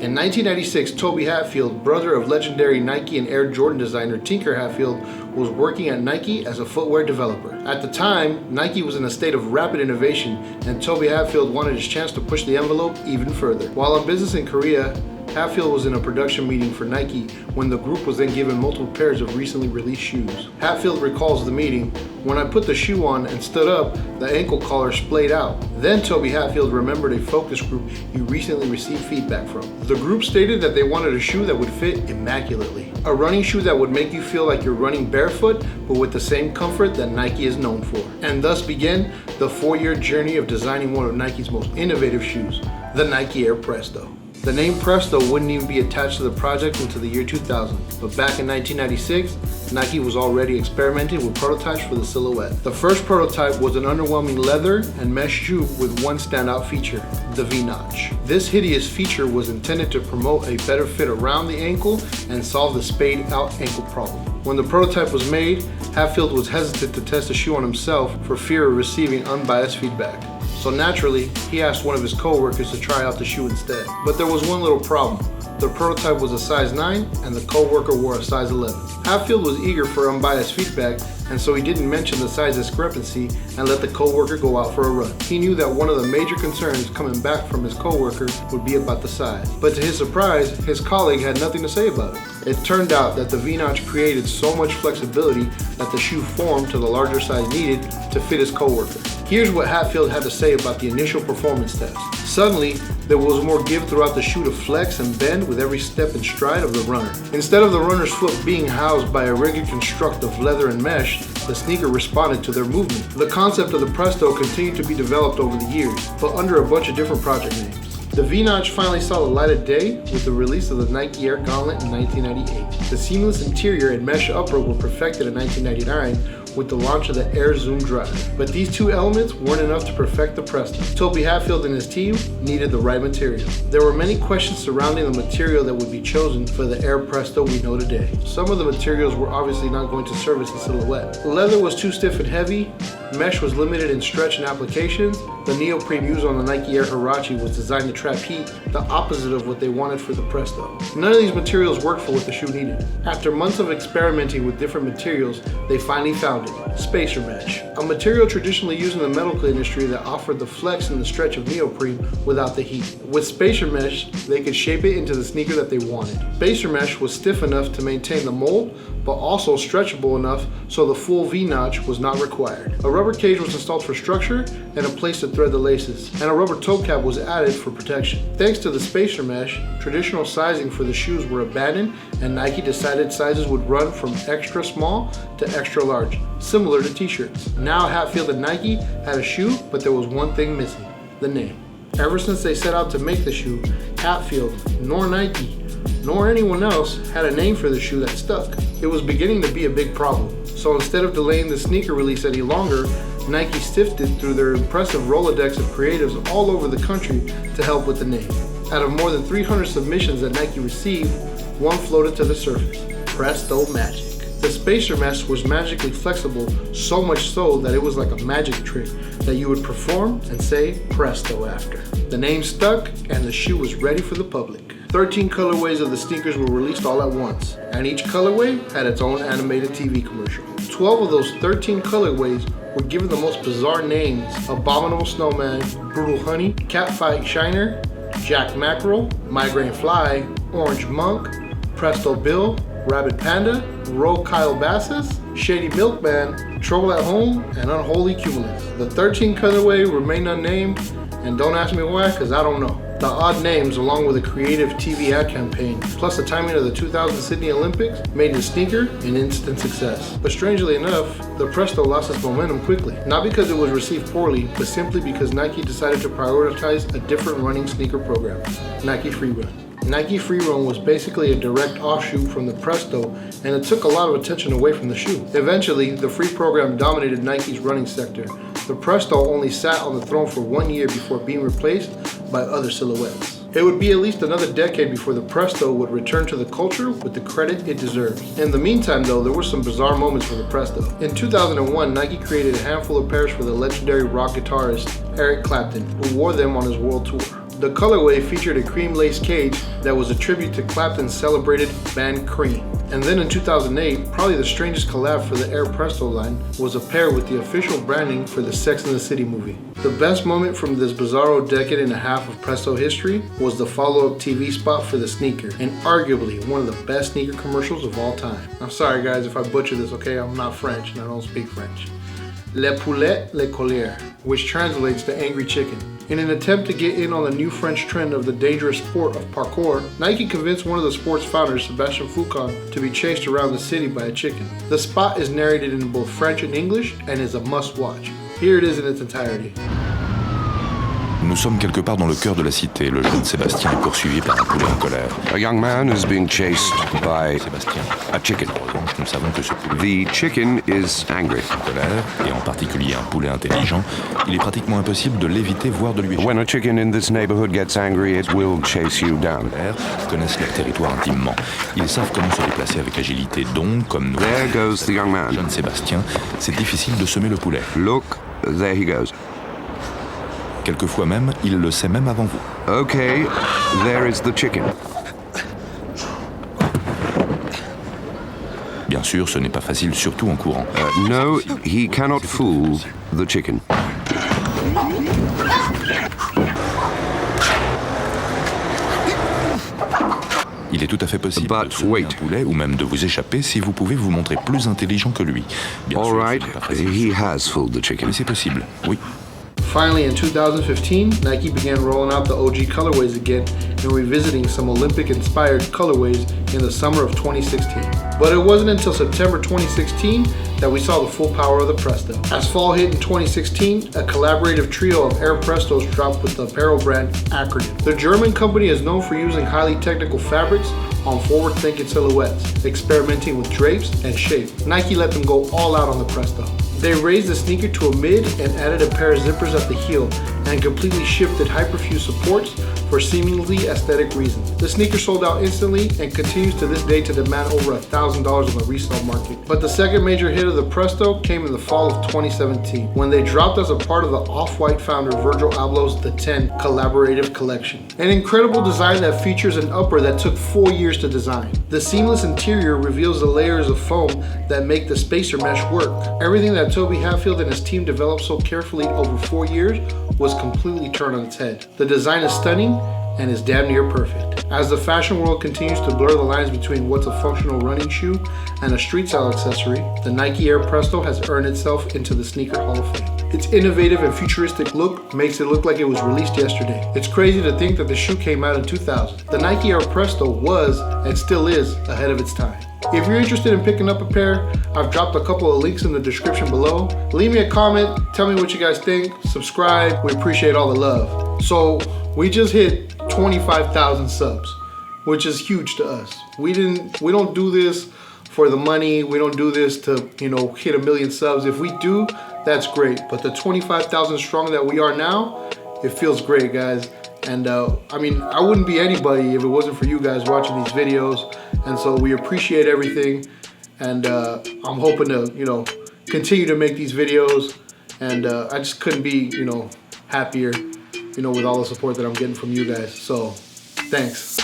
In 1996, Toby Hatfield, brother of legendary Nike and Air Jordan designer Tinker Hatfield, was working at Nike as a footwear developer. At the time, Nike was in a state of rapid innovation, and Toby Hatfield wanted his chance to push the envelope even further. While on business in Korea, Hatfield was in a production meeting for Nike when the group was then given multiple pairs of recently released shoes. Hatfield recalls the meeting. "When I put the shoe on and stood up, the ankle collar splayed out. Then Toby Hatfield remembered a focus group he recently received feedback from. The group stated that they wanted a shoe that would fit immaculately. A running shoe that would make you feel like you're running barefoot, but with the same comfort that Nike is known for." And thus began the 4-year journey of designing one of Nike's most innovative shoes, the Nike Air Presto. The name Presto wouldn't even be attached to the project until the year 2000, but back in 1996, Nike was already experimenting with prototypes for the silhouette. The first prototype was an underwhelming leather and mesh shoe with one standout feature, the V-notch. This hideous feature was intended to promote a better fit around the ankle and solve the spayed-out ankle problem. When the prototype was made, Hatfield was hesitant to test the shoe on himself for fear of receiving unbiased feedback. So naturally, he asked one of his co-workers to try out the shoe instead. But there was one little problem. The prototype was a size 9 and the co-worker wore a size 11. Hatfield was eager for unbiased feedback, and so he didn't mention the size discrepancy and let the co-worker go out for a run. He knew that one of the major concerns coming back from his co-worker would be about the size. But to his surprise, his colleague had nothing to say about it. It turned out that the V-notch created so much flexibility that the shoe formed to the larger size needed to fit his co-worker. Here's what Hatfield had to say about the initial performance test. "Suddenly, there was more give throughout the shoe to flex and bend with every step and stride of the runner. Instead of the runner's foot being housed by a rigid construct of leather and mesh, the sneaker responded to their movement." The concept of the Presto continued to be developed over the years, but under a bunch of different project names. The V-notch finally saw the light of day with the release of the Nike Air Gauntlet in 1998. The seamless interior and mesh upper were perfected in 1999 with the launch of the Air Zoom Drive. But these two elements weren't enough to perfect the Presto. Toby Hatfield and his team needed the right material. There were many questions surrounding the material that would be chosen for the Air Presto we know today. Some of the materials were obviously not going to service the silhouette. Leather was too stiff and heavy, mesh was limited in stretch and applications, the neoprene used on the Nike Air Huarache was designed to trap heat, the opposite of what they wanted for the Presto. None of these materials worked for what the shoe needed. After months of experimenting with different materials, they finally found it: spacer mesh, a material traditionally used in the medical industry that offered the flex and the stretch of neoprene without the heat. With spacer mesh, they could shape it into the sneaker that they wanted. Spacer mesh was stiff enough to maintain the mold, but also stretchable enough so the full V-notch was not required. A rubber cage was installed for structure and a place to thread the laces, and a rubber toe cap was added for protection. Thanks to the spacer mesh, traditional sizing for the shoes were abandoned, and Nike decided sizes would run from extra small to extra large, similar to t-shirts. Now Hatfield and Nike had a shoe, but there was one thing missing: the name. Ever since they set out to make the shoe, Hatfield, nor Nike, nor anyone else had a name for the shoe that stuck. It was beginning to be a big problem. So instead of delaying the sneaker release any longer, Nike sifted through their impressive Rolodex of creatives all over the country to help with the name. Out of more than 300 submissions that Nike received, one floated to the surface: Presto Magic. The spacer mesh was magically flexible, so much so that it was like a magic trick that you would perform and say Presto after. The name stuck, and the shoe was ready for the public. 13 colorways of the sneakers were released all at once, and each colorway had its own animated TV commercial. 12 of those 13 colorways were given the most bizarre names: Abominable Snowman, Brutal Honey, Catfight Shiner, Jack Mackerel, Migraine Fly, Orange Monk, Presto Bill, Rabbit Panda, Roll Kyle Bassus, Shady Milkman, Trouble at Home, and Unholy Cumulus. The 13 colorway remained unnamed, and don't ask me why, because I don't know. The odd names, along with a creative TV ad campaign, plus the timing of the 2000 Sydney Olympics, made the sneaker an instant success. But strangely enough, the Presto lost its momentum quickly. Not because it was received poorly, but simply because Nike decided to prioritize a different running sneaker program: Nike Free Run. Nike Free Run was basically a direct offshoot from the Presto, and it took a lot of attention away from the shoe. Eventually, the Free program dominated Nike's running sector. The Presto only sat on the throne for 1 year before being replaced by other silhouettes. It would be at least another decade before the Presto would return to the culture with the credit it deserves. In the meantime though, there were some bizarre moments for the Presto. In 2001, Nike created a handful of pairs for the legendary rock guitarist Eric Clapton, who wore them on his world tour. The colorway featured a cream lace cage that was a tribute to Clapton's celebrated band Cream. And then in 2008, probably the strangest collab for the Air Presto line was a pair with the official branding for the Sex and the City movie. The best moment from this bizarro decade and a half of Presto history was the follow-up TV spot for the sneaker, and arguably one of the best sneaker commercials of all time. I'm sorry guys if I butcher this, okay? I'm not French and I don't speak French. Le poulet, le collier, which translates to angry chicken. In an attempt to get in on the new French trend of the dangerous sport of parkour, Nike convinced one of the sport's founders, Sebastian Foucan, to be chased around the city by a chicken. The spot is narrated in both French and English and is a must-watch. Here it is in its entirety. Nous sommes quelque part dans le cœur de la cité. Le jeune Sébastien est poursuivi par un poulet en colère. A young man is being chased by Sébastien, a chicken. nous savons que ce poulet The chicken is angry. en colère, et en particulier un poulet intelligent, il est pratiquement impossible de l'éviter, voire de lui échapper. When a chicken in this neighborhood gets angry, it will chase you down. Ils connaissent leur territoire intimement. Ils savent comment se déplacer avec agilité. Donc, comme nous, There goes the young man. jeune Sébastien, c'est difficile de semer le poulet. Look, there he goes. Quelquefois même, il le sait même avant vous. Okay, there is the chicken. Bien sûr, ce n'est pas facile, surtout en courant. No, he cannot fool the chicken. Il est tout à fait possible But de semer wait. un poulet ou même de vous échapper si vous pouvez vous montrer plus intelligent que lui. Bien All sûr, right, ce n'est pas facile, he has fooled the chicken. mais c'est possible, oui. Finally, in 2015, Nike began rolling out the OG colorways again and revisiting some Olympic-inspired colorways in the summer of 2016. But it wasn't until September 2016 that we saw the full power of the Presto. As fall hit in 2016, a collaborative trio of Air Prestos dropped with the apparel brand Acronym. The German company is known for using highly technical fabrics on forward-thinking silhouettes, experimenting with drapes and shape. Nike let them go all out on the Presto. They raised the sneaker to a mid and added a pair of zippers at the heel and completely shifted hyperfuse supports for seemingly aesthetic reasons. The sneaker sold out instantly and continues to this day to demand over $1,000 on the resale market. But the second major hit of the Presto came in the fall of 2017 when they dropped as a part of the Off-White founder Virgil Abloh's The 10 collaborative collection. An incredible design that features an upper that took 4 years to design. The seamless interior reveals the layers of foam that make the spacer mesh work. Everything that Toby Hatfield and his team developed so carefully over 4 years was completely turned on its head. The design is stunning and is damn near perfect. As the fashion world continues to blur the lines between what's a functional running shoe and a street style accessory, the Nike Air Presto has earned itself into the Sneaker Hall of Fame. Its innovative and futuristic look makes it look like it was released yesterday. It's crazy to think that the shoe came out in 2000. The Nike Air Presto was, and still is, ahead of its time. If you're interested in picking up a pair, I've dropped a couple of links in the description below. Leave me a comment, tell me what you guys think, subscribe, we appreciate all the love. So, we just hit 25,000 subs, which is huge to us. We don't do this for the money, we don't do this to, hit 1 million subs. If we do, that's great. But the 25,000 strong that we are now, it feels great, guys. And I wouldn't be anybody if it wasn't for you guys watching these videos. And so we appreciate everything. And I'm hoping to, continue to make these videos. And I just couldn't be, happier, with all the support that I'm getting from you guys. So thanks.